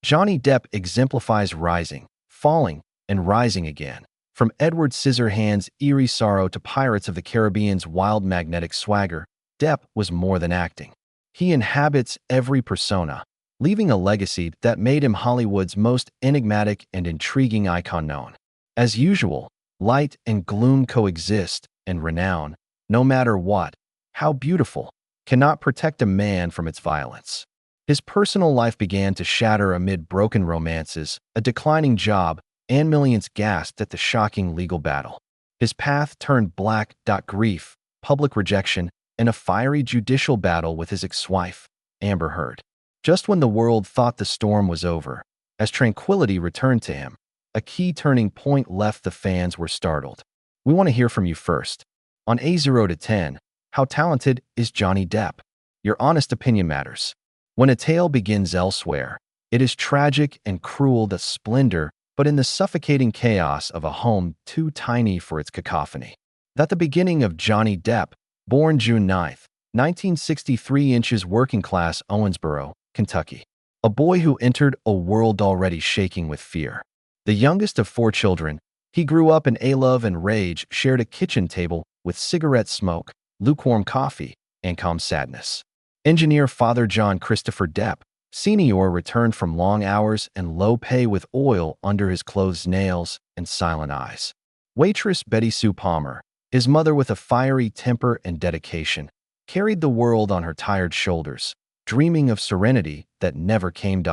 Johnny Depp exemplifies rising, falling, and rising again. From Edward Scissorhands' eerie sorrow to Pirates of the Caribbean's wild magnetic swagger, Depp was more than acting. He inhabits every persona, leaving a legacy that made him Hollywood's most enigmatic and intriguing icon known. As usual, light and gloom coexist, and renown, no matter what, how beautiful, cannot protect a man from its violence. His personal life began to shatter amid broken romances, a declining job, and millions gasped at the shocking legal battle. His path turned black. Grief, public rejection, and a fiery judicial battle with his ex-wife, Amber Heard. Just when the world thought the storm was over, as tranquility returned to him, a key turning point left. The fans were startled. We want to hear from you first. On a 0 to 10, how talented is Johnny Depp? Your honest opinion matters. When a tale begins elsewhere, it is tragic and cruel. The splendor, but in the suffocating chaos of a home too tiny for its cacophony. At the beginning of Johnny Depp, born June 9, 1963, inches working-class Owensboro, Kentucky. A boy who entered a world already shaking with fear. The youngest of 4 children, he grew up in a love and rage, shared a kitchen table with cigarette smoke, lukewarm coffee, and calm sadness. Engineer Father John Christopher Depp, Sr. returned from long hours and low pay with oil under his closed nails and silent eyes. Waitress Betty Sue Palmer, his mother with a fiery temper and dedication, carried the world on her tired shoulders, dreaming of serenity that never came.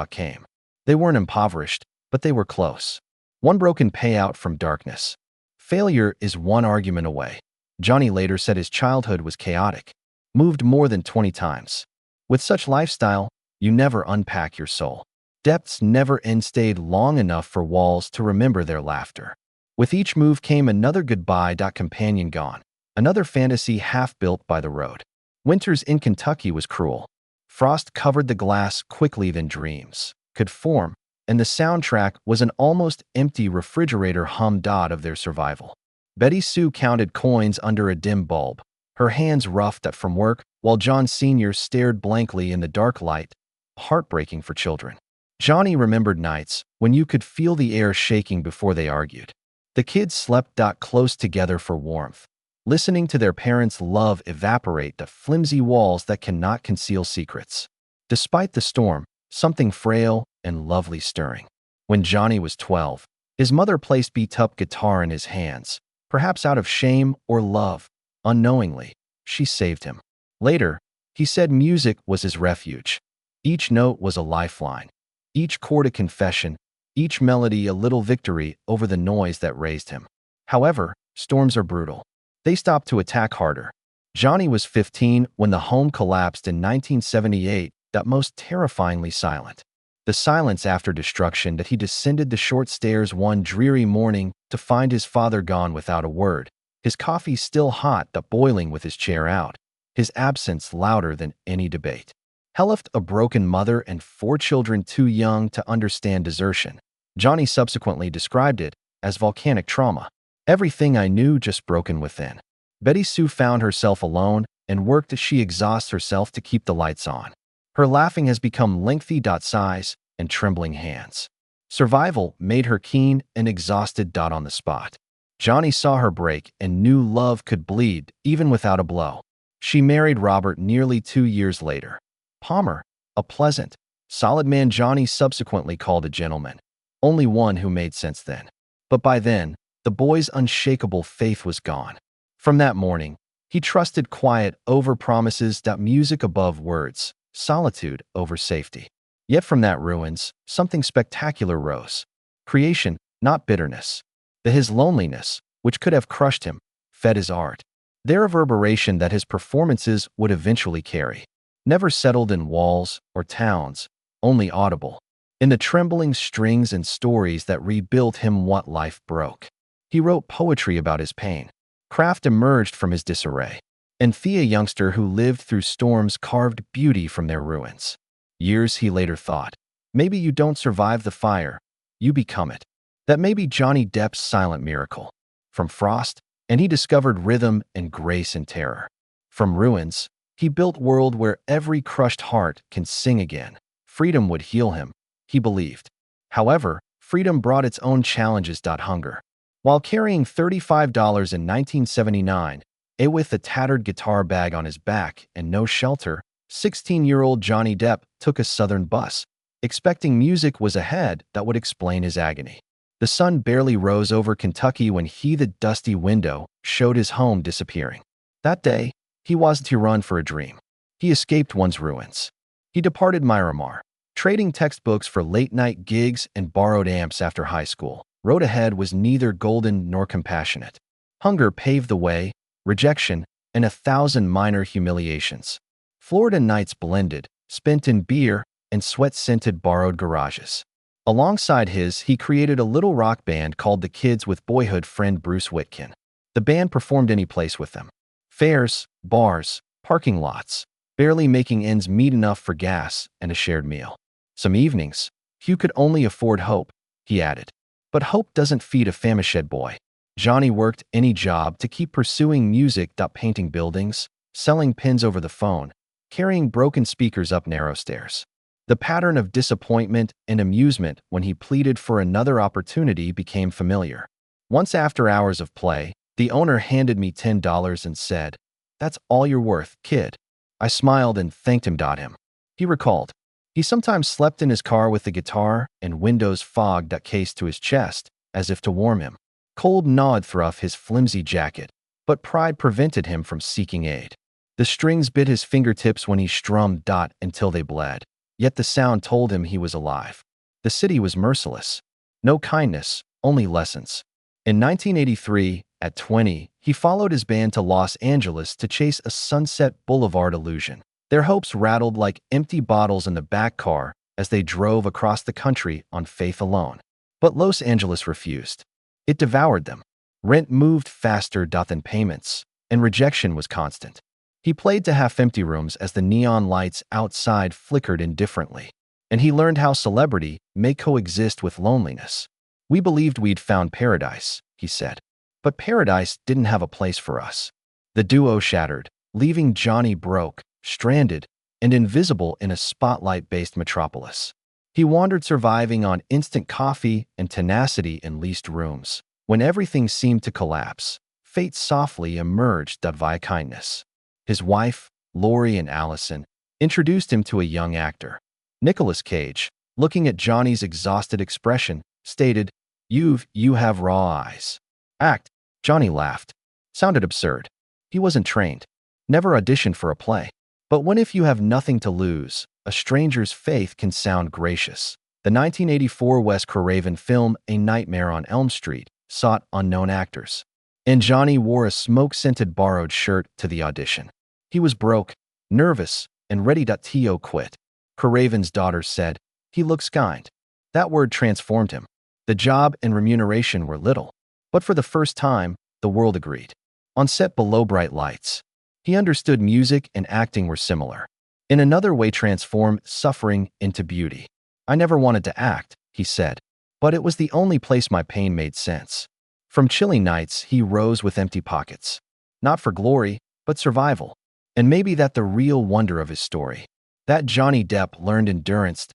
They weren't impoverished, but they were close. One broken payout from darkness. Failure is one argument away. Johnny later said his childhood was chaotic, moved more than 20 times. With such lifestyle, you never unpack your soul. Depp's never stayed long enough for walls to remember their laughter. With each move came another goodbye. Companion gone, another fantasy half-built by the road. Winters in Kentucky was cruel. Frost covered the glass quickly than dreams could form, and the soundtrack was an almost empty refrigerator hum. Of their survival. Betty Sue counted coins under a dim bulb, her hands roughed from work, while John Sr. stared blankly in the dark light, heartbreaking for children. Johnny remembered nights when you could feel the air shaking before they argued. The kids slept close together for warmth, listening to their parents' love evaporate the flimsy walls that cannot conceal secrets. Despite the storm, something frail and lovely stirring. When Johnny was 12, his mother placed beat-up guitar in his hands, perhaps out of shame or love. Unknowingly, she saved him. Later, he said music was his refuge. Each note was a lifeline, each chord a confession, each melody a little victory over the noise that raised him. However, storms are brutal. They stopped to attack harder. Johnny was 15 when the home collapsed in 1978, most terrifyingly silent. The silence after destruction that he descended the short stairs one dreary morning to find his father gone without a word, his coffee still hot boiling with his chair out, his absence louder than any debate. He left a broken mother and 4 children too young to understand desertion. Johnny subsequently described it as volcanic trauma. Everything I knew just broken within. Betty Sue found herself alone and worked as she exhausts herself to keep the lights on. Her laughing has become lengthy. Sighs and trembling hands. Survival made her keen and exhausted. On the spot. Johnny saw her break and knew love could bleed even without a blow. She married Robert nearly 2 years later. Palmer, a pleasant, solid man Johnny subsequently called a gentleman. Only one who made sense then. But by then, the boy's unshakable faith was gone. From that morning, he trusted quiet over promises. Music above words, solitude over safety. Yet from that ruins, something spectacular rose. Creation, not bitterness. His loneliness, which could have crushed him, fed his art. Their reverberation that his performances would eventually carry. Never settled in walls or towns, only audible. In the trembling strings and stories that rebuilt him what life broke. He wrote poetry about his pain. Craft emerged from his disarray. And Thea, youngster who lived through storms, carved beauty from their ruins. Years he later thought, maybe you don't survive the fire, you become it. That may be Johnny Depp's silent miracle. From Frost, and he discovered rhythm and grace and terror. From ruins, he built world where every crushed heart can sing again. Freedom would heal him, he believed. However, freedom brought its own challenges. Hunger. While carrying $35 in 1979, with a tattered guitar bag on his back and no shelter, 16-year-old Johnny Depp took a southern bus, expecting music was ahead that would explain his agony. The sun barely rose over Kentucky when the dusty window showed his home disappearing. That day, he wasn't to run for a dream. He escaped one's ruins. He departed Miramar, trading textbooks for late-night gigs and borrowed amps after high school. Road ahead was neither golden nor compassionate. Hunger paved the way, rejection, and 1,000 minor humiliations. Florida nights blended, spent in beer and sweat-scented borrowed garages. Alongside he created a little rock band called The Kids with boyhood friend Bruce Whitkin. The band performed any place with them. Fairs, bars, parking lots, barely making ends meet enough for gas and a shared meal. Some evenings, Hugh could only afford hope, he added. But hope doesn't feed a famished boy. Johnny worked any job to keep pursuing music. Painting buildings, selling pins over the phone, carrying broken speakers up narrow stairs. The pattern of disappointment and amusement when he pleaded for another opportunity became familiar. Once after hours of play, the owner handed me $10 and said, "That's all you're worth, kid." I smiled and thanked him. He recalled. He sometimes slept in his car with the guitar and windows fogged cased to his chest, as if to warm him. Cold gnawed through his flimsy jacket, but pride prevented him from seeking aid. The strings bit his fingertips when he strummed until they bled. Yet the sound told him he was alive. The city was merciless. No kindness, only lessons. In 1983, at 20, he followed his band to Los Angeles to chase a Sunset Boulevard illusion. Their hopes rattled like empty bottles in the back car as they drove across the country on faith alone. But Los Angeles refused. It devoured them. Rent moved faster than payments, and rejection was constant. He played to half-empty rooms as the neon lights outside flickered indifferently. And he learned how celebrity may coexist with loneliness. "We believed we'd found paradise," he said. "But paradise didn't have a place for us." The duo shattered, leaving Johnny broke, stranded, and invisible in a spotlight-based metropolis. He wandered, surviving on instant coffee and tenacity in leased rooms. When everything seemed to collapse, fate softly emerged via kindness. His wife, Lori and Allison, introduced him to a young actor. Nicolas Cage, looking at Johnny's exhausted expression, stated, You have raw eyes." "Act," Johnny laughed. Sounded absurd. He wasn't trained. Never auditioned for a play. But if you have nothing to lose, a stranger's faith can sound gracious. The 1984 Wes Craven film A Nightmare on Elm Street sought unknown actors. And Johnny wore a smoke-scented borrowed shirt to the audition. He was broke, nervous, and ready to quit. Craven's daughter said, "He looks kind." That word transformed him. The job and remuneration were little. But for the first time, the world agreed. On set below bright lights, he understood music and acting were similar. In another way, transformed suffering into beauty. "I never wanted to act," he said, "but it was the only place my pain made sense." From chilly nights, he rose with empty pockets. Not for glory, but survival. And maybe that the real wonder of his story. That Johnny Depp learned endurance,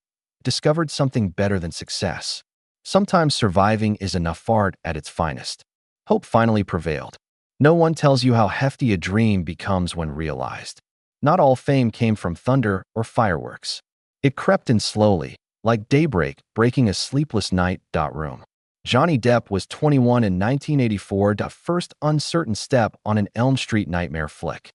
discovered something better than success. Sometimes surviving is enough art at its finest. Hope finally prevailed. No one tells you how hefty a dream becomes when realized. Not all fame came from thunder or fireworks. It crept in slowly, like daybreak breaking a sleepless night. Room. Johnny Depp was 21 in 1984. First uncertain step on an Elm Street nightmare flick.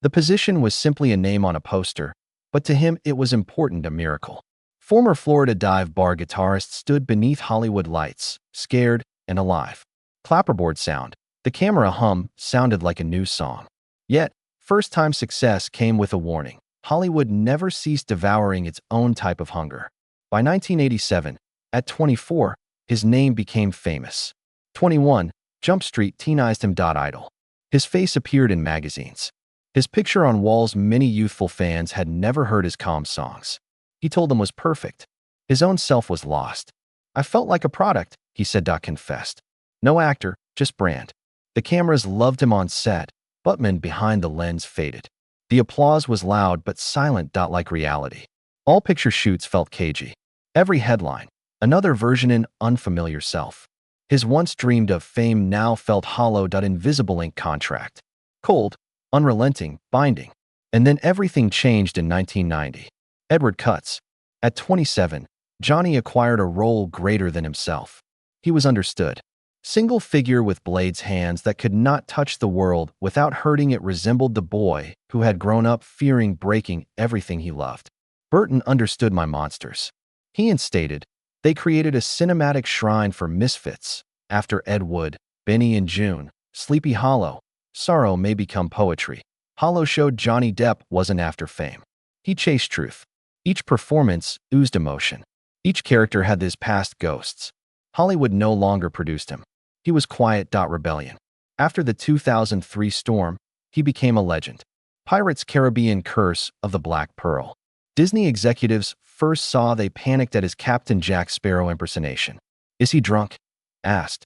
The position was simply a name on a poster, but to him it was important, a miracle. Former Florida dive bar guitarist stood beneath Hollywood lights, scared and alive. Clapperboard sound, the camera hum, sounded like a new song. Yet, first-time success came with a warning. Hollywood never ceased devouring its own type of hunger. By 1987, at 24, his name became famous. 21, Jump Street teased him. Idol. His face appeared in magazines. His picture on walls. Many youthful fans had never heard his calm songs. He told them was perfect. His own self was lost. "I felt like a product," he said. Confessed. No actor, just brand. The cameras loved him on set, but men behind the lens faded. The applause was loud but silent. Like reality. All picture shoots felt cagey. Every headline, another version in unfamiliar self. His once dreamed of fame now felt hollow. Invisible ink contract. Cold, unrelenting, binding. And then everything changed in 1990. Edward Cuts. At 27, Johnny acquired a role greater than himself. He was understood. Single figure with blades hands that could not touch the world without hurting it resembled the boy who had grown up fearing breaking everything he loved. Burton understood my monsters. He instated, they created a cinematic shrine for misfits. After Ed Wood, Benny and June, Sleepy Hollow, sorrow may become poetry. Hollow showed Johnny Depp wasn't after fame. He chased truth. Each performance oozed emotion. Each character had his past ghosts. Hollywood no longer produced him. He was quiet. Rebellion. After the 2003 storm, he became a legend. Pirates Caribbean Curse of the Black Pearl. Disney executives first saw they panicked at his Captain Jack Sparrow impersonation. Is he drunk? Asked.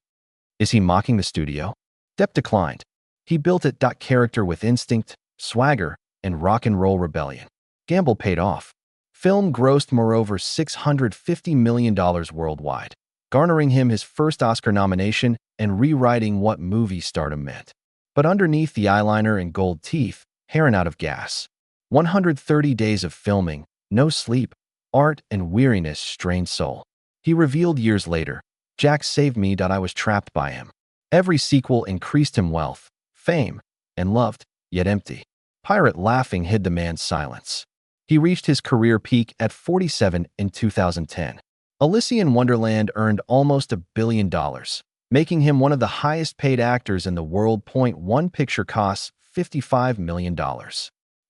Is he mocking the studio? Depp declined. He built it. Character with instinct, swagger, and rock and roll rebellion. Gamble paid off. Film grossed moreover $650 million worldwide, garnering him his first Oscar nomination and rewriting what movie stardom meant. But underneath the eyeliner and gold teeth, Heron out of gas. 130 days of filming, no sleep, art and weariness strained soul. He revealed years later, Jack saved me. I was trapped by him. Every sequel increased him wealth, fame, and loved, yet empty. Pirate laughing hid the man's silence. He reached his career peak at 47 in 2010. Alice in Wonderland earned almost $1 billion, making him one of the highest-paid actors in the world. One picture costs $55 million.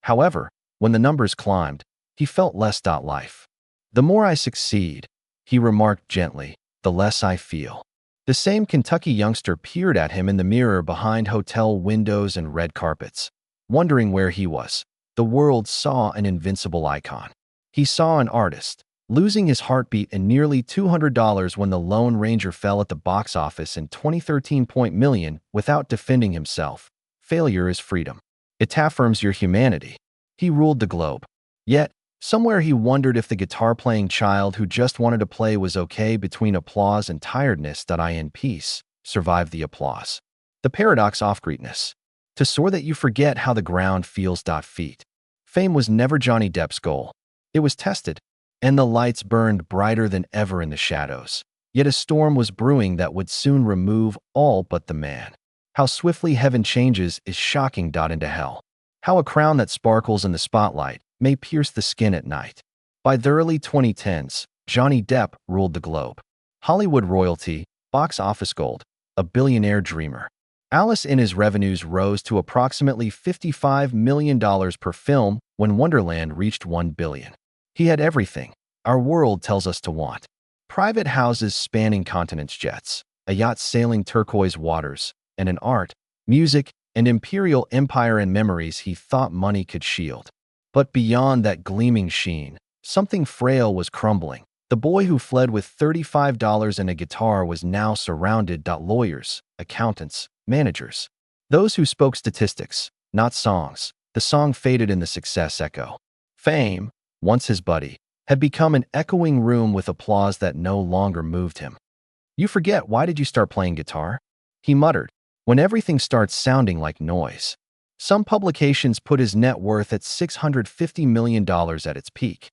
However, when the numbers climbed, he felt less. Life. The more I succeed, he remarked gently, the less I feel. The same Kentucky youngster peered at him in the mirror behind hotel windows and red carpets, wondering where he was. The world saw an invincible icon. He saw an artist, losing his heartbeat and nearly $200 when The Lone Ranger fell at the box office in 2013. Million without defending himself. Failure is freedom. It affirms your humanity. He ruled the globe. Yet, somewhere he wondered if the guitar-playing child who just wanted to play was okay between applause and tiredness. In peace, survived the applause. The paradox of greatness. To soar that you forget how the ground feels. Feet. Fame was never Johnny Depp's goal. It was tested, and the lights burned brighter than ever in the shadows. Yet a storm was brewing that would soon remove all but the man. How swiftly heaven changes is shocking. Into hell. How a crown that sparkles in the spotlight may pierce the skin at night. By the early 2010s, Johnny Depp ruled the globe. Hollywood royalty, box office gold, a billionaire dreamer. Alice in his revenues rose to approximately $55 million per film when Wonderland reached $1 billion. He had everything our world tells us to want. Private houses spanning continents, jets, a yacht sailing turquoise waters, and an art, music, and imperial empire and memories he thought money could shield. But beyond that gleaming sheen, something frail was crumbling. The boy who fled with $35 and a guitar was now surrounded. Lawyers, accountants, managers. Those who spoke statistics, not songs. The song faded in the success echo. Fame, once his buddy, had become an echoing room with applause that no longer moved him. You forget, why did you start playing guitar? He muttered, when everything starts sounding like noise. Some publications put his net worth at $650 million at its peak.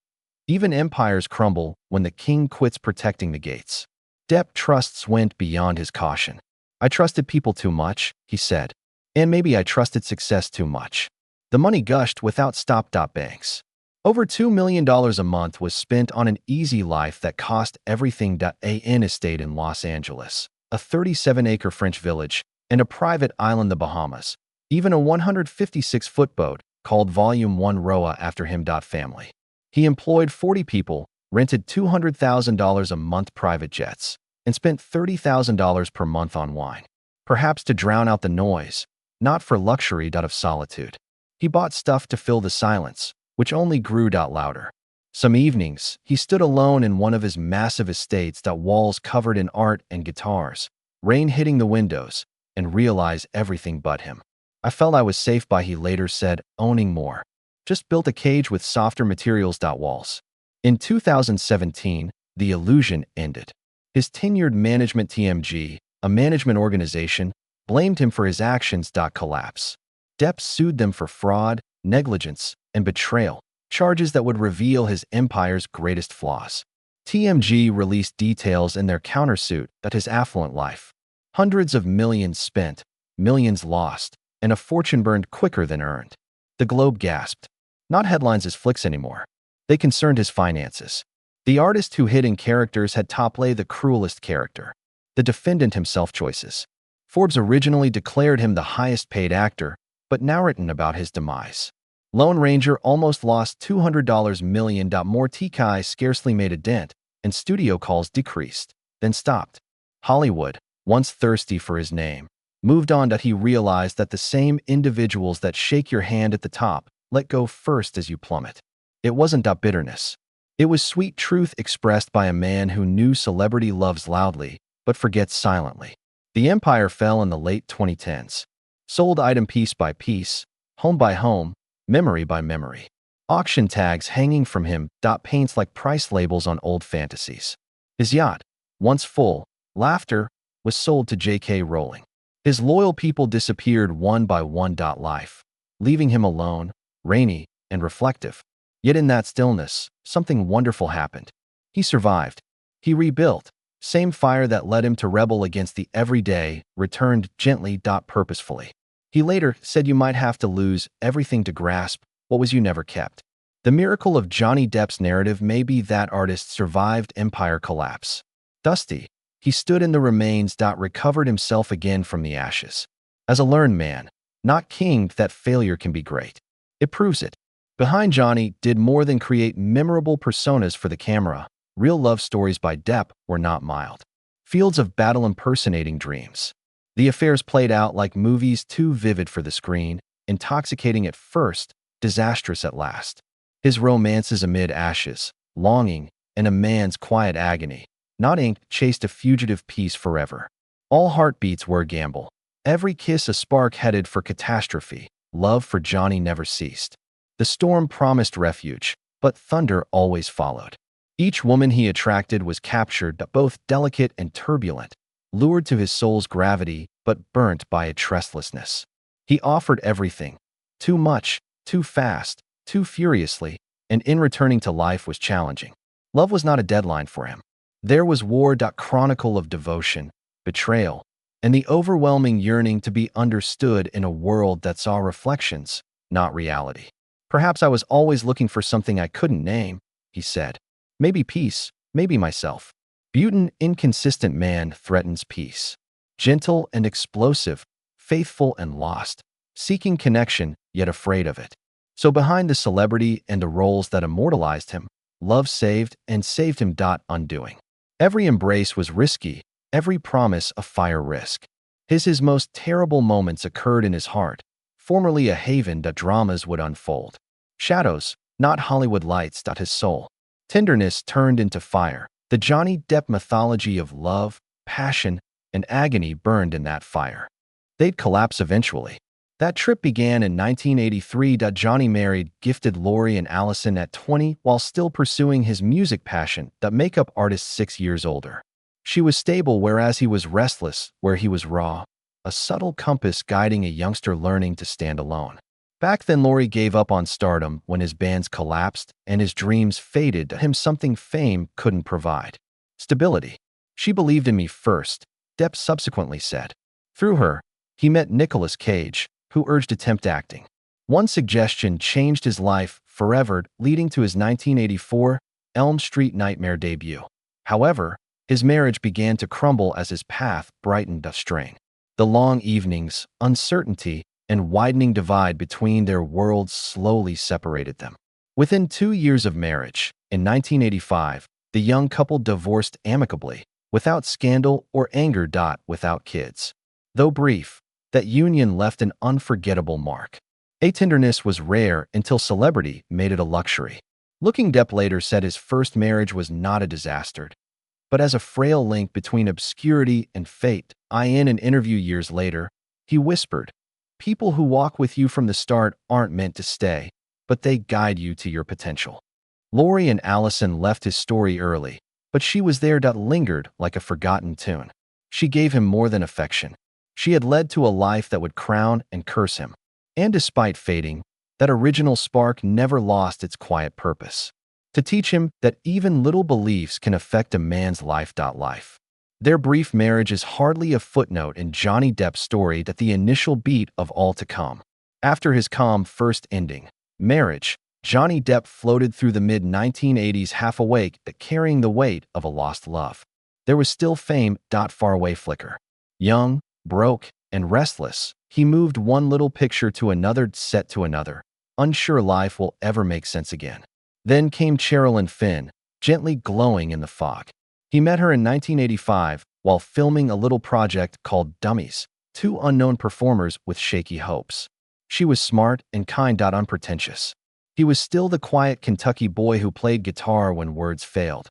Even empires crumble when the king quits protecting the gates. Depp trusts went beyond his caution. I trusted people too much, he said. And maybe I trusted success too much. The money gushed without stop. Banks. Over $2 million a month was spent on an easy life that cost everything. An estate in Los Angeles, a 37-acre French village, and a private island, the Bahamas. Even a 156-foot boat, called Volume 1 Roa after him. Family. He employed 40 people, rented $200,000 a month private jets, and spent $30,000 per month on wine. Perhaps to drown out the noise, not for luxury. Of solitude. He bought stuff to fill the silence, which only grew. Louder. Some evenings, he stood alone in one of his massive estates. Walls covered in art and guitars, rain hitting the windows, and realized everything but him. I felt I was safe by, he later said, owning more. Just built a cage with softer materials. Walls. In 2017, the illusion ended. His tenured management TMG, a management organization, blamed him for his actions. Collapse. Depp sued them for fraud, negligence, and betrayal, charges that would reveal his empire's greatest flaws. TMG released details in their countersuit that his affluent life, hundreds of millions spent, millions lost, and a fortune burned quicker than earned. The Globe gasped. Not headlines as flicks anymore. They concerned his finances. The artist who hid in characters had topplay the cruelest character. The defendant himself choices. Forbes originally declared him the highest paid actor, but now written about his demise. Lone Ranger almost lost $200 million. More TKI scarcely made a dent, and studio calls decreased, then stopped. Hollywood, once thirsty for his name, moved on. He realized that the same individuals that shake your hand at the top let go first as you plummet. It wasn't bitterness. It was sweet truth expressed by a man who knew celebrity loves loudly, but forgets silently. The empire fell in the late 2010s. Sold item piece by piece, home by home, memory by memory. Auction tags hanging from him. Paints like price labels on old fantasies. His yacht, once full, laughter, was sold to J.K. Rowling. His loyal people disappeared one by one. Life, leaving him alone, rainy, and reflective. Yet in that stillness, something wonderful happened. He survived. He rebuilt. Same fire that led him to rebel against the everyday returned gently. Purposefully. He later said you might have to lose everything to grasp what was you never kept. The miracle of Johnny Depp's narrative may be that artist survived empire collapse. Dusty, he stood in the remains. Recovered himself again from the ashes. As a learned man, not king, that failure can be great. It proves it. Behind Johnny did more than create memorable personas for the camera. Real love stories by Depp were not mild. Fields of battle impersonating dreams. The affairs played out like movies too vivid for the screen, intoxicating at first, disastrous at last. His romances amid ashes, longing, and a man's quiet agony, not ink, chased a fugitive peace forever. All heartbeats were a gamble. Every kiss a spark headed for catastrophe. Love for Johnny never ceased. The storm promised refuge, but thunder always followed. Each woman he attracted was captured, both delicate and turbulent, lured to his soul's gravity, but burnt by its restlessness. He offered everything. Too much, too fast, too furiously, and in returning to life was challenging. Love was not a deadline for him. There was war. Chronicle of devotion, betrayal, and the overwhelming yearning to be understood in a world that saw reflections, not reality. Perhaps I was always looking for something I couldn't name, he said. Maybe peace, maybe myself. Butin, inconsistent man, threatens peace. Gentle and explosive, faithful and lost, seeking connection, yet afraid of it. So behind the celebrity and the roles that immortalized him, love saved and saved him. Undoing. Every embrace was risky, every promise a fire risk. His most terrible moments occurred in his heart, formerly a haven that dramas would unfold. Shadows, not Hollywood lights. His soul. Tenderness turned into fire. The Johnny Depp mythology of love, passion, and agony burned in that fire. They'd collapse eventually. That trip began in 1983. Johnny married gifted Lori and Allison at 20 while still pursuing his music passion, makeup artist 6 years older. She was stable whereas he was restless, where he was raw, a subtle compass guiding a youngster learning to stand alone. Back then, Lori gave up on stardom when his bands collapsed and his dreams faded. Him something fame couldn't provide. Stability. She believed in me first, Depp subsequently said. Through her, he met Nicolas Cage, who urged attempt acting. One suggestion changed his life forever, leading to his 1984 Elm Street Nightmare debut. However, his marriage began to crumble as his path brightened a strain. The long evenings, uncertainty, and widening divide between their worlds slowly separated them. Within 2 years of marriage, in 1985, the young couple divorced amicably, without scandal or anger. Without kids. Though brief, that union left an unforgettable mark. A tenderness was rare until celebrity made it a luxury. Looking Depp later said his first marriage was not a disaster, but as a frail link between obscurity and fate. In an interview years later, he whispered, "People who walk with you from the start aren't meant to stay, but they guide you to your potential." Lori and Allison left his story early, But she was there that lingered like a forgotten tune. She gave him more than affection. She had led to a life that would crown and curse him. And despite fading, that original spark never lost its quiet purpose. To teach him that even little beliefs can affect a man's life. Their brief marriage is hardly a footnote in Johnny Depp's story that the initial beat of all to come. After his calm first ending, marriage, Johnny Depp floated through the mid-1980s half awake but carrying the weight of a lost love. There was still fame. Far away flicker. Young, broke, and restless, he moved one little picture to another set to another, unsure life will ever make sense again. Then came Sherilyn Fenn, gently glowing in the fog. He met her in 1985 while filming a little project called Dummies, two unknown performers with shaky hopes. She was smart and kind. Unpretentious. He was still the quiet Kentucky boy who played guitar when words failed.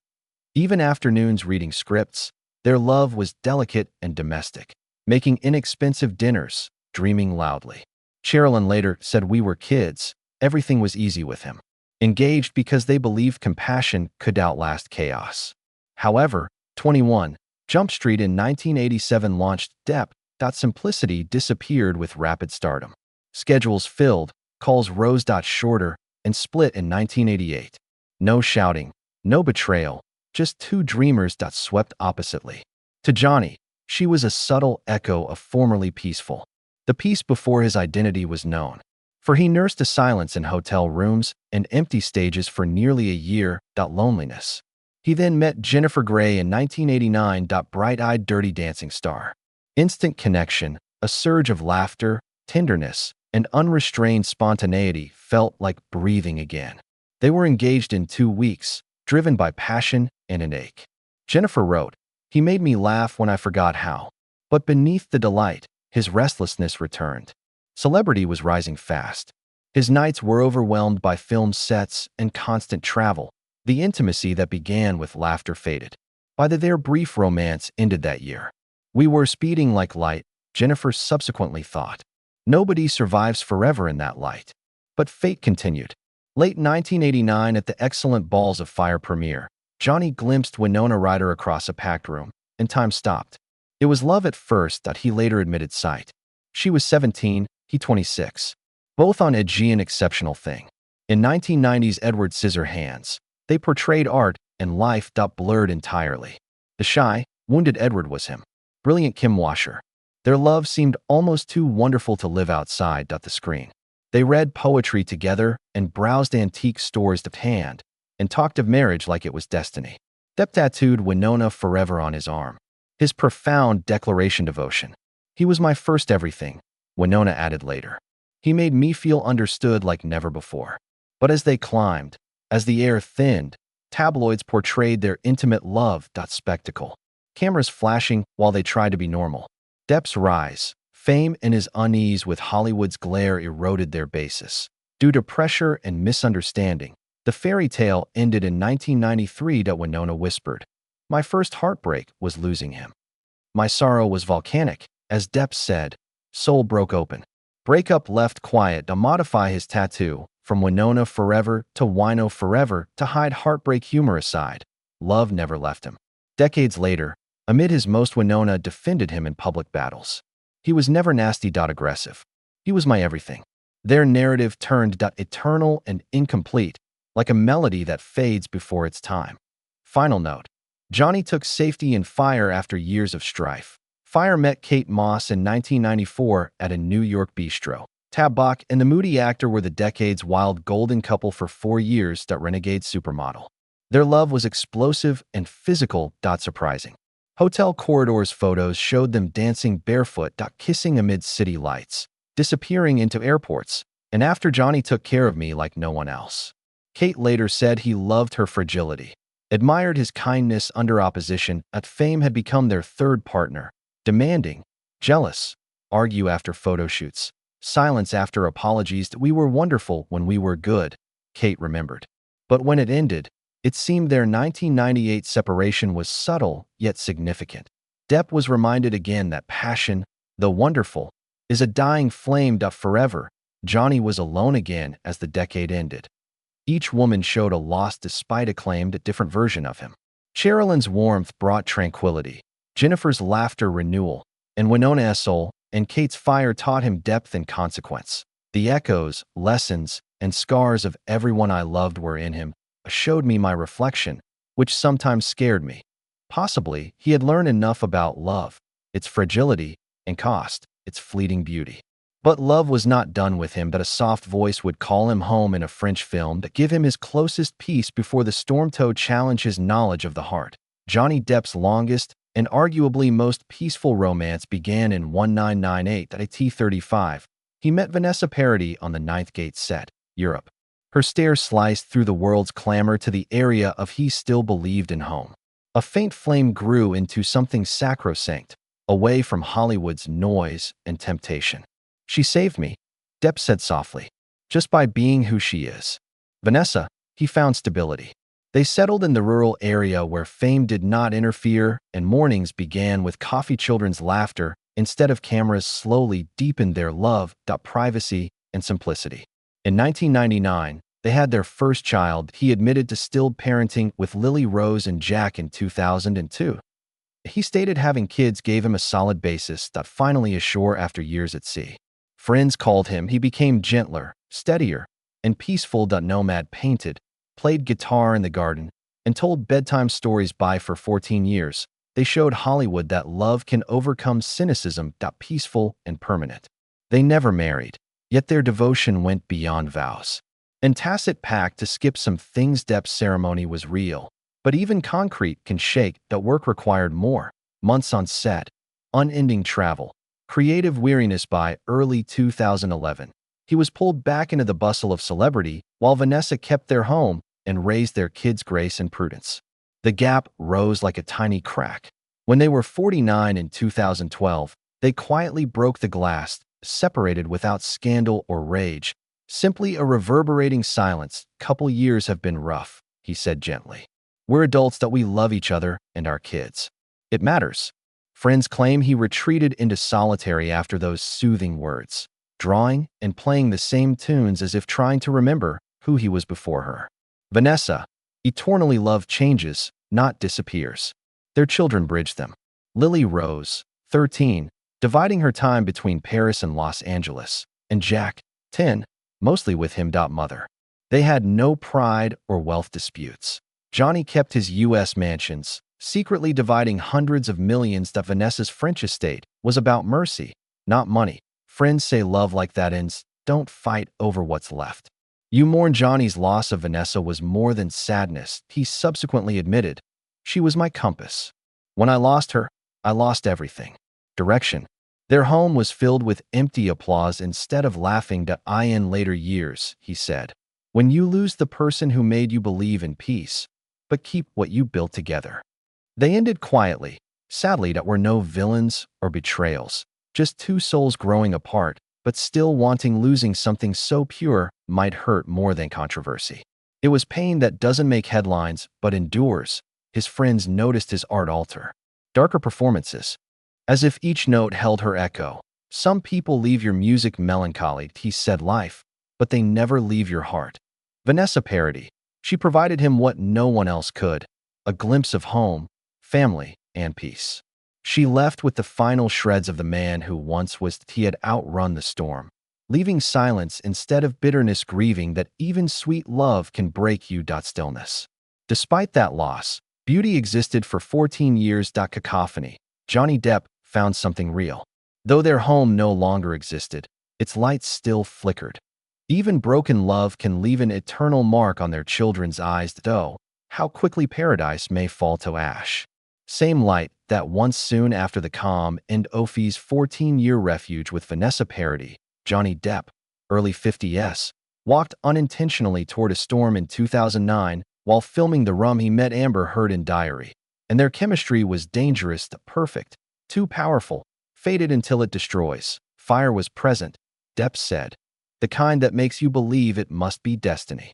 Even afternoons reading scripts, their love was delicate and domestic, making inexpensive dinners, dreaming loudly. Sherilyn later said we were kids, everything was easy with him. Engaged because they believed compassion could outlast chaos. However, 21 Jump Street in 1987 launched Depp. Simplicity disappeared with rapid stardom. Schedules filled, calls rose. Shorter, and split in 1988. No shouting, no betrayal, just two dreamers. Swept oppositely. To Johnny, she was a subtle echo of formerly peaceful. The peace before his identity was known. For he nursed a silence in hotel rooms and empty stages for nearly a year. Loneliness. He then met Jennifer Grey in 1989. Bright-eyed Dirty Dancing star. Instant connection, a surge of laughter, tenderness, and unrestrained spontaneity felt like breathing again. They were engaged in 2 weeks, driven by passion and an ache. Jennifer wrote, "He made me laugh when I forgot how. But beneath the delight, his restlessness returned." Celebrity was rising fast. His nights were overwhelmed by film sets and constant travel. The intimacy that began with laughter faded. By their brief romance ended that year. "We were speeding like light," Jennifer subsequently thought. Nobody survives forever in that light. But fate continued. Late 1989 at the excellent Balls of Fire premiere, Johnny glimpsed Winona Ryder across a packed room, and time stopped. It was love at first. He later admitted sight. She was 17, he 26. Both on edgy and exceptional thing. In 1990's Edward Scissorhands, they portrayed art and life. Blurred entirely. The shy, wounded Edward was him. Brilliant Kim Washer. Their love seemed almost too wonderful to live outside. The screen. They read poetry together and browsed antique stores to hand and talked of marriage like it was destiny. Depp tattooed Winona forever on his arm. His profound declaration devotion. "He was my first everything," Winona added later. "He made me feel understood like never before." But as they climbed, as the air thinned, tabloids portrayed their intimate love. Spectacle. Cameras flashing while they tried to be normal. Depp's rise, fame, and his unease with Hollywood's glare eroded their basis. Due to pressure and misunderstanding, the fairy tale ended in 1993. Winona whispered, "My first heartbreak was losing him. My sorrow was volcanic," as Depp said. Soul broke open. Breakup left quiet to modify his tattoo, from Winona forever to Wino forever to hide heartbreak humor aside. Love never left him. Decades later, amid his most, Winona defended him in public battles. "He was never nasty. Aggressive. He was my everything." Their narrative turned eternal and incomplete, like a melody that fades before its time. Final note. Johnny took safety in Fire after years of strife. Fire met Kate Moss in 1994 at a New York bistro. Tab Bach and the moody actor were the decades-wild golden couple for 4 years. Renegade supermodel. Their love was explosive and physical. Surprising. Hotel corridors photos showed them dancing barefoot. Kissing amid city lights, disappearing into airports, and after Johnny took care of me like no one else. Kate later said he loved her fragility, admired his kindness under opposition. At Fame had become their third partner. Demanding, jealous, argue after photo shoots, silence after apologies. "We were wonderful when we were good," Kate remembered. But when it ended, it seemed their 1998 separation was subtle yet significant. Depp was reminded again that passion, though wonderful, is a dying flame. Forever, Johnny was alone again as the decade ended. Each woman showed a lost despite acclaimed a different version of him. Sherilyn's warmth brought tranquility, Jennifer's laughter renewal, and Winona's soul and Kate's fire taught him depth and consequence. The echoes, lessons, and scars of everyone I loved were in him, showed me my reflection, which sometimes scared me. Possibly, he had learned enough about love, its fragility, and cost, its fleeting beauty. But love was not done with him that a soft voice would call him home in a French film to give him his closest peace before the storm toad challenged his knowledge of the heart. Johnny Depp's longest and arguably most peaceful romance began in 1998 at a T-35. He met Vanessa Paradis on the Ninth Gate set, Europe. Her stare sliced through the world's clamor to the area of he still believed in home. A faint flame grew into something sacrosanct, away from Hollywood's noise and temptation. She saved me, Depp said softly, just by being who she is. Vanessa, he found stability. They settled in the rural area where fame did not interfere, and mornings began with coffee. Children's laughter, instead of cameras, slowly deepened their love, privacy, and simplicity. In 1999, they had their first child. He admitted to stilled parenting with Lily Rose and Jack in 2002. He stated having kids gave him a solid basis, finally ashore after years at sea. Friends called him. He became gentler, steadier, and peaceful. Nomad painted, played guitar in the garden, and told bedtime stories. For 14 years, they showed Hollywood that love can overcome cynicism. Peaceful and permanent. They never married, yet their devotion went beyond vows and tacit pact to skip some things. Depp's ceremony was real, but even concrete can shake. Work required more months on set, unending travel, creative weariness. By early 2011, he was pulled back into the bustle of celebrity while Vanessa kept their home and raised their kids' grace and prudence. The gap rose like a tiny crack. When they were 49 in 2012, they quietly broke the glass, separated without scandal or rage, simply a reverberating silence. Couple years have been rough, he said gently. We're adults. We love each other and our kids. It matters. Friends claim he retreated into solitary after those soothing words, drawing and playing the same tunes as if trying to remember who he was before her. Vanessa, eternally love changes, not disappears. Their children bridge them. Lily Rose, 13, dividing her time between Paris and Los Angeles, and Jack, 10, mostly with him. Mother. They had no pride or wealth disputes. Johnny kept his U.S. mansions, secretly dividing hundreds of millions. Vanessa's French estate was about mercy, not money. Friends say love like that ends. Don't fight over what's left. You mourn. Johnny's loss of Vanessa was more than sadness. He subsequently admitted, she was my compass. When I lost her, I lost everything. Direction. Their home was filled with empty applause instead of laughing. In later years, he said, when you lose the person who made you believe in peace, but keep what you built together. They ended quietly. Sadly, there were no villains or betrayals, just two souls growing apart, but still wanting. Losing something so pure might hurt more than controversy. It was pain that doesn't make headlines, but endures. His friends noticed his art alter. Darker performances, as if each note held her echo. Some people leave your music melancholy, he said life, but they never leave your heart. Vanessa Paradis. She provided him what no one else could, a glimpse of home, family, and peace. She left with the final shreds of the man who once was. He had outrun the storm, leaving silence instead of bitterness, grieving that even sweet love can break you. Stillness. Despite that loss, beauty existed for 14 years. Cacophony. Johnny Depp found something real. Though their home no longer existed, its lights still flickered. Even broken love can leave an eternal mark on their children's eyes. Though, how quickly paradise may fall to ash. Same light that once. Soon after the calm and Ophi's 14-year refuge with Vanessa Paradis, Johnny Depp, early 50s, walked unintentionally toward a storm in 2009 while filming The Rum. He met Amber Heard in Diary, and their chemistry was dangerous, perfect, too powerful, faded until it destroys. Fire was present, Depp said, the kind that makes you believe it must be destiny.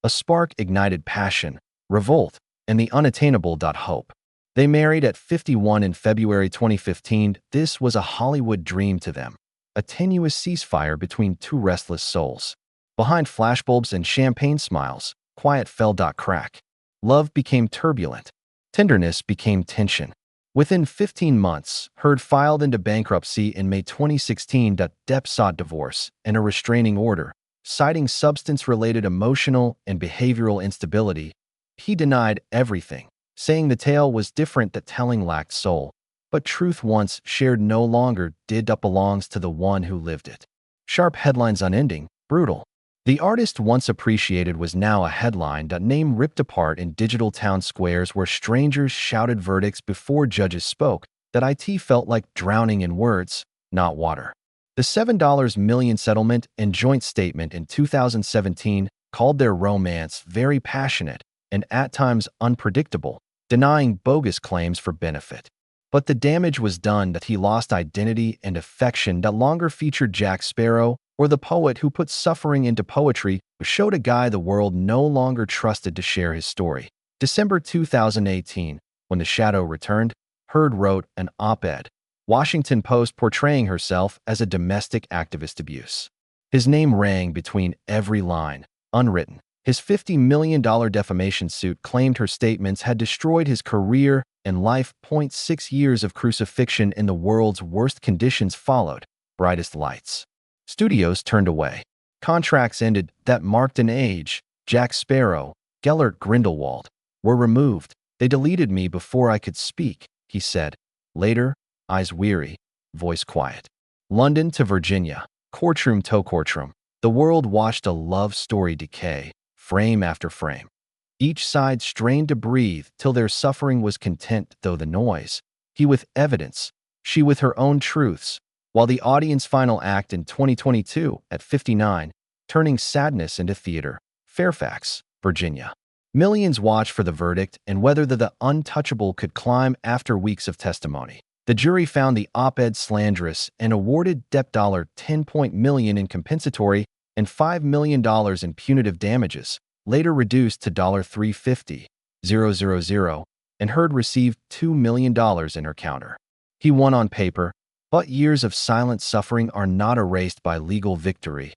A spark ignited passion, revolt, and the unattainable. Hope. They married at 51 in February 2015. This was a Hollywood dream to them, a tenuous ceasefire between two restless souls. Behind flashbulbs and champagne smiles, quiet fell. Crack. Love became turbulent. Tenderness became tension. Within 15 months, Heard filed into bankruptcy in May 2016. Depp sought divorce and a restraining order, citing substance-related emotional and behavioral instability. He denied everything, saying the tale was different, that telling lacked soul. But truth once shared no longer did belongs to the one who lived it. Sharp headlines unending, brutal. The artist once appreciated was now a headline. Name ripped apart in digital town squares where strangers shouted verdicts before judges spoke. That IT felt like drowning in words, not water. The $7 million settlement and joint statement in 2017 called their romance very passionate and at times unpredictable, denying bogus claims for benefit. But the damage was done. That he lost identity and affection. That longer featured Jack Sparrow, or the poet who put suffering into poetry, showed a guy the world no longer trusted to share his story. December 2018, when The Shadow returned, Heard wrote an op-ed, Washington Post, portraying herself as a domestic activist abuse. His name rang between every line, unwritten. His $50 million defamation suit claimed her statements had destroyed his career and life. 6 years of crucifixion in the world's worst conditions followed. Brightest lights. Studios turned away. Contracts ended that marked an age. Jack Sparrow, Gellert Grindelwald, were removed. They deleted me before I could speak, he said. Later, eyes weary, voice quiet. London to Virginia, courtroom to courtroom. The world watched a love story decay, frame after frame. Each side strained to breathe till their suffering was content, though the noise. He with evidence, she with her own truths. While the audience final act in 2022, at 59, turning sadness into theater. Fairfax, Virginia. Millions watched for the verdict and whether the untouchable could climb after weeks of testimony. The jury found the op-ed slanderous and awarded Depp $10 million in compensatory and $5 million in punitive damages, later reduced to $350,000, and Heard received $2 million in her counter. He won on paper, but years of silent suffering are not erased by legal victory.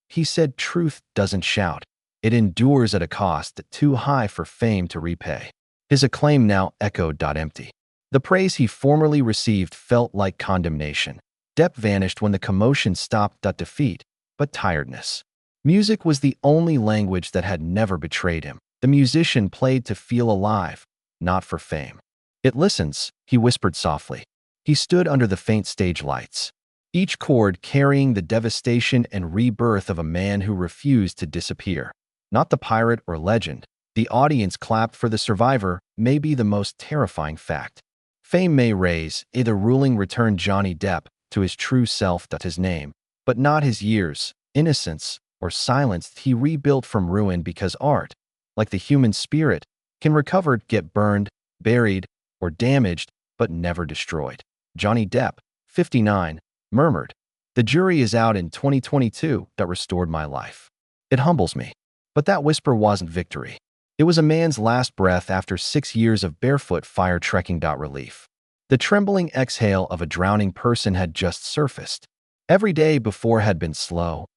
He said truth doesn't shout. It endures at a cost too high for fame to repay. His acclaim now echoed empty. The praise he formerly received felt like condemnation. Depp vanished when the commotion stopped. Defeat, but tiredness. Music was the only language that had never betrayed him. The musician played to feel alive, not for fame. It listens, he whispered softly. He stood under the faint stage lights, each chord carrying the devastation and rebirth of a man who refused to disappear. Not the pirate or legend. The audience clapped for the survivor, may be the most terrifying fact. Fame may raise, the ruling returned Johnny Depp to his true self, his name, but not his years, innocence, or silence. He rebuilt from ruin because art, like the human spirit, can recover, get burned, buried, or damaged, but never destroyed. Johnny Depp, 59, murmured, "The jury is out in 2022 that restored my life. It humbles me." But that whisper wasn't victory. It was a man's last breath after 6 years of barefoot fire trekking. Relief. The trembling exhale of a drowning person had just surfaced. Every day before had been slow.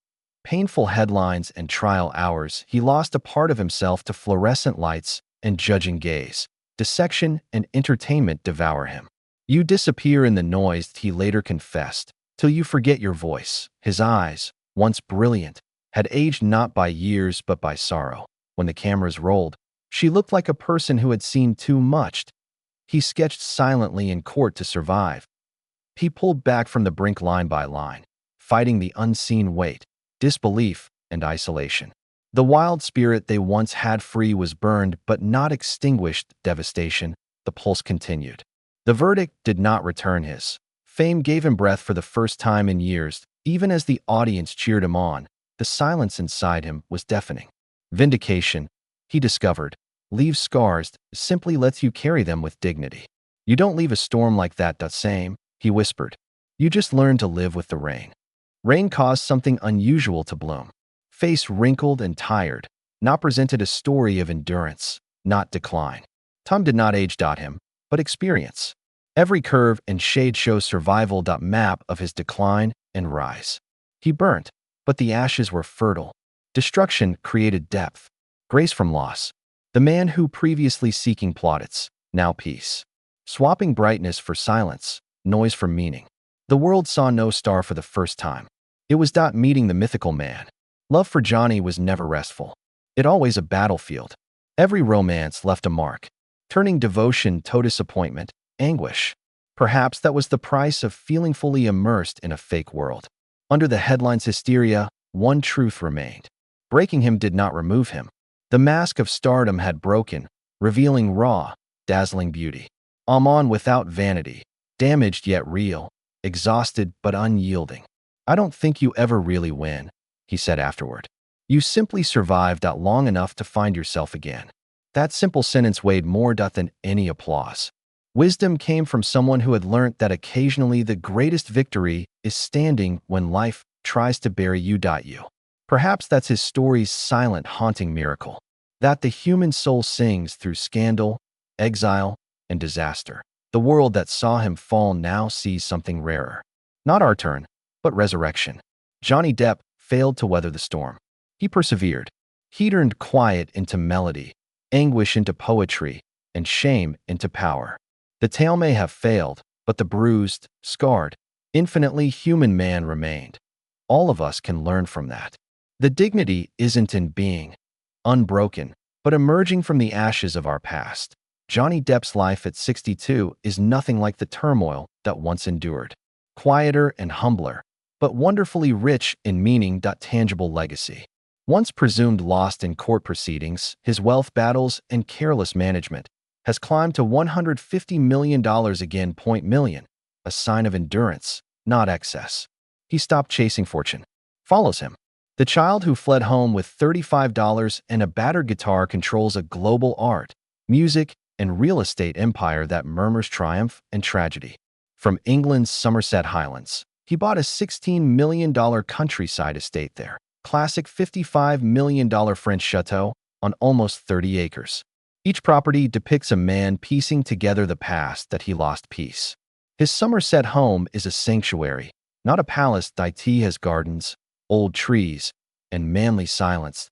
Painful headlines and trial hours. He lost a part of himself to fluorescent lights and judging gaze. Dissection and entertainment devour him. You disappear in the noise, he later confessed, till you forget your voice. His eyes, once brilliant, had aged not by years but by sorrow. When the cameras rolled, she looked like a person who had seen too much. He sketched silently in court to survive. He pulled back from the brink line by line, fighting the unseen weight, disbelief, and isolation. The wild spirit they once had free was burned but not extinguished. Devastation, the pulse continued. The verdict did not return his. Fame gave him breath for the first time in years. Even as the audience cheered him on, the silence inside him was deafening. Vindication, he discovered, leaves scars, simply lets you carry them with dignity. You don't leave a storm like that. Same, he whispered. You just learn to live with the rain. Rain caused something unusual to bloom. Face wrinkled and tired, not presented a story of endurance, not decline. Time did not age. Him, but experience. Every curve and shade shows survival. Map of his decline and rise. He burnt, but the ashes were fertile. Destruction created depth, grace from loss. The man who previously seeking plaudits, now peace. Swapping brightness for silence, noise for meaning. The world saw no star for the first time. It was Dot meeting the mythical man. Love for Johnny was never restful. It always a battlefield. Every romance left a mark, turning devotion to disappointment, anguish. Perhaps that was the price of feeling fully immersed in a fake world. Under the headlines hysteria, one truth remained. Breaking him did not remove him. The mask of stardom had broken, revealing raw, dazzling beauty. Amon without vanity, damaged yet real, exhausted but unyielding. I don't think you ever really win, he said afterward. You simply survived out long enough to find yourself again. That simple sentence weighed more than any applause. Wisdom came from someone who had learnt that occasionally the greatest victory is standing when life tries to bury you. Perhaps that's his story's silent, haunting miracle. That the human soul sings through scandal, exile, and disaster. The world that saw him fall now sees something rarer. Not our turn, but resurrection. Johnny Depp failed to weather the storm. He persevered. He turned quiet into melody, anguish into poetry, and shame into power. The tale may have failed, but the bruised, scarred, infinitely human man remained. All of us can learn from that. The dignity isn't in being unbroken, but emerging from the ashes of our past. Johnny Depp's life at 62 is nothing like the turmoil that once endured. Quieter and humbler, but wonderfully rich in meaning. Tangible legacy. Once presumed lost in court proceedings, his wealth battles and careless management has climbed to $150 million again. Million, a sign of endurance, not excess. He stopped chasing fortune. Follows him. The child who fled home with $35 and a battered guitar controls a global art, music, and real estate empire that murmurs triumph and tragedy. From England's Somerset Highlands, he bought a $16 million countryside estate there. Classic $55 million French chateau on almost 30 acres. Each property depicts a man piecing together the past that he lost peace. His Somerset home is a sanctuary, not a palace. It has gardens, old trees, and manly silence.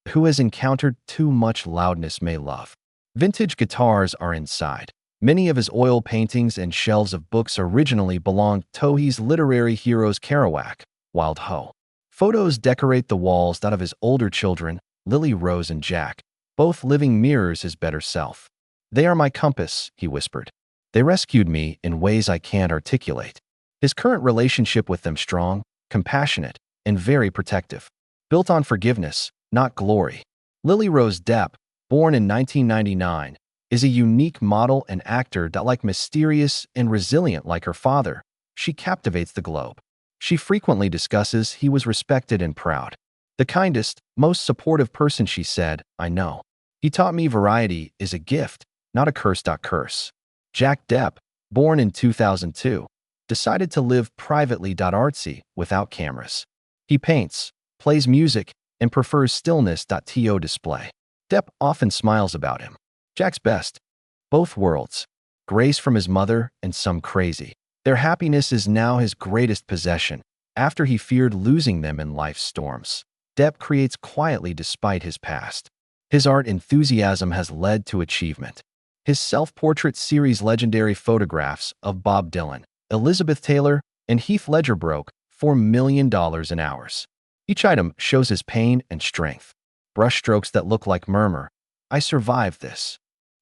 Who has encountered too much loudness may love. Vintage guitars are inside. Many of his oil paintings and shelves of books originally belonged to his literary heroes Kerouac, Wild Ho. Photos decorate the walls that of his older children, Lily Rose and Jack, both living mirrors his better self. They are my compass, he whispered. They rescued me in ways I can't articulate. His current relationship with them strong, compassionate, and very protective. Built on forgiveness, not glory. Lily Rose Depp, born in 1999, is a unique model and actor that, like mysterious and resilient like her father, she captivates the globe. She frequently discusses he was respected and proud. The kindest, most supportive person, she said, I know. He taught me variety is a gift, not a curse. Curse. Jack Depp, born in 2002, decided to live privately. Artsy, without cameras. He paints, plays music, and prefers stillness. To display. Depp often smiles about him. Jack's best. Both worlds. Grace from his mother and some crazy. Their happiness is now his greatest possession, after he feared losing them in life's storms. Depp creates quietly despite his past. His art enthusiasm has led to achievement. His self-portrait series, legendary photographs of Bob Dylan, Elizabeth Taylor, and Heath Ledger, broke $4 million in hours. Each item shows his pain and strength. Brushstrokes that look like murmur, I survived this.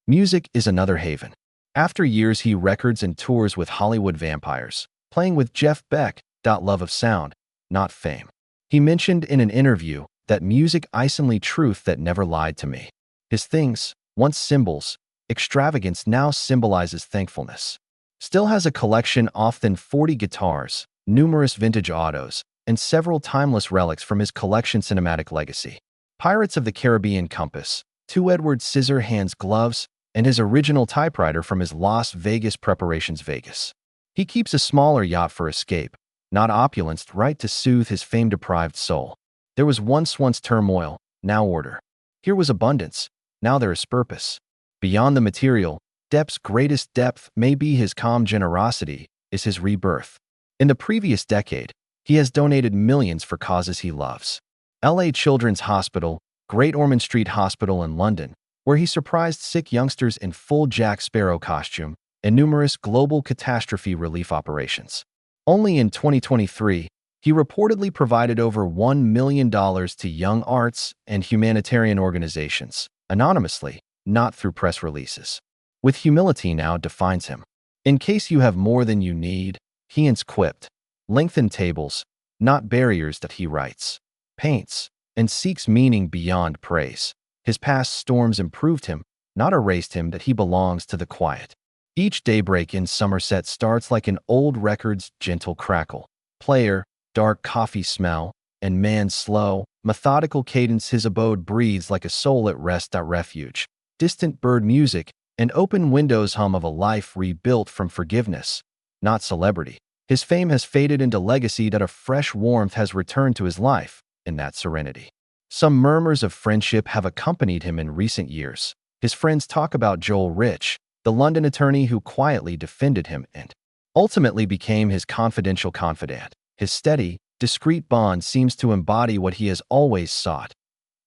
Music is another haven. After years he records and tours with Hollywood vampires, playing with Jeff Beck. Love of sound, not fame. He mentioned in an interview that music isonly truth that never lied to me. His things, once symbols, extravagance now symbolizes thankfulness. Still has a collection often 40 guitars, numerous vintage autos, and several timeless relics from his collection cinematic legacy. Pirates of the Caribbean compass, 2 Edward Scissorhands gloves, and his original typewriter from his Las Vegas preparations. Vegas. He keeps a smaller yacht for escape, not opulence, right to soothe his fame-deprived soul. There was once turmoil, now order. Here was abundance, now there is purpose. Beyond the material, Depp's greatest depth may be his calm generosity, is his rebirth. In the previous decade, he has donated millions for causes he loves. LA Children's Hospital, Great Ormond Street Hospital in London, where he surprised sick youngsters in full Jack Sparrow costume and numerous global catastrophe relief operations. Only in 2023, he reportedly provided over $1 million to young arts and humanitarian organizations, anonymously, not through press releases. With humility now defines him. In case you have more than you need, he quipped, lengthen tables, not barriers that he writes, paints, and seeks meaning beyond praise. His past storms improved him, not erased him, that he belongs to the quiet. Each daybreak in Somerset starts like an old record's gentle crackle. Player, dark coffee smell, and man's slow, methodical cadence. His abode breathes like a soul at rest. Refuge, distant bird music, and open windows hum of a life rebuilt from forgiveness, not celebrity. His fame has faded into legacy, that a fresh warmth has returned to his life, in that serenity. Some murmurs of friendship have accompanied him in recent years. His friends talk about Joel Rich, the London attorney who quietly defended him and ultimately became his confidential confidant. His steady, discreet bond seems to embody what he has always sought.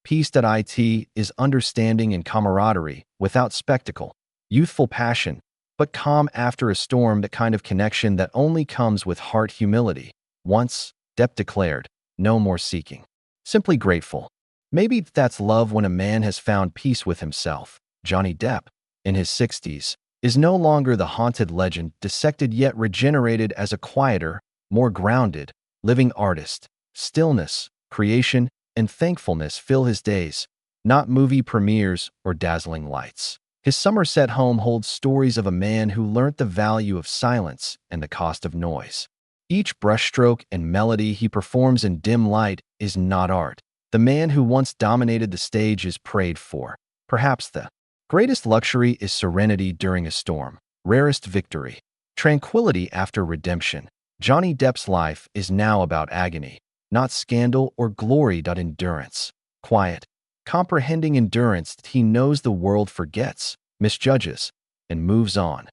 Peace. It is understanding and camaraderie, without spectacle, youthful passion, but calm after a storm, the kind of connection that only comes with heart humility. Once, Depp declared, no more seeking. Simply grateful. Maybe that's love when a man has found peace with himself. Johnny Depp, in his 60s, is no longer the haunted legend, dissected yet regenerated as a quieter, more grounded, living artist. Stillness, creation, and thankfulness fill his days, not movie premieres or dazzling lights. His Somerset home holds stories of a man who learnt the value of silence and the cost of noise. Each brushstroke and melody he performs in dim light is not art. The man who once dominated the stage is prayed for. Perhaps the greatest luxury is serenity during a storm, rarest victory, tranquility after redemption. Johnny Depp's life is now about agony, not scandal or glory. Endurance, quiet, comprehending endurance that he knows the world forgets, misjudges, and moves on.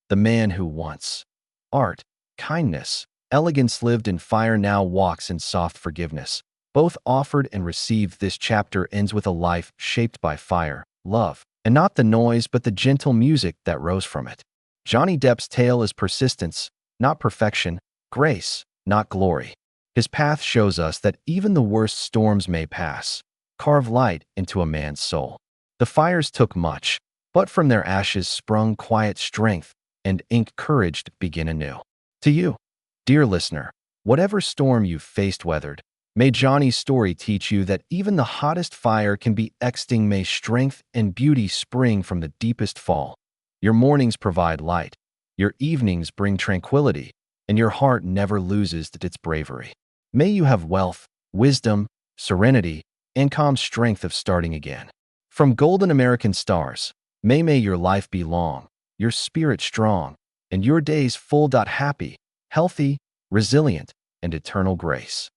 The man who once art, kindness, elegance lived in fire now walks in soft forgiveness. Both offered and received. This chapter ends with a life shaped by fire, love, and not the noise but the gentle music that rose from it. Johnny Depp's tale is persistence, not perfection, grace, not glory. His path shows us that even the worst storms may pass, carve light into a man's soul. The fires took much, but from their ashes sprung quiet strength and courage to begin anew. To you, dear listener, whatever storm you've faced weathered, may Johnny's story teach you that even the hottest fire can be extinct. May strength and beauty spring from the deepest fall. Your mornings provide light, your evenings bring tranquility, and your heart never loses its bravery. May you have wealth, wisdom, serenity, and calm strength of starting again. From Golden American Stars, may your life be long, your spirit strong, and your days full. Happy, healthy, resilient, and eternal grace.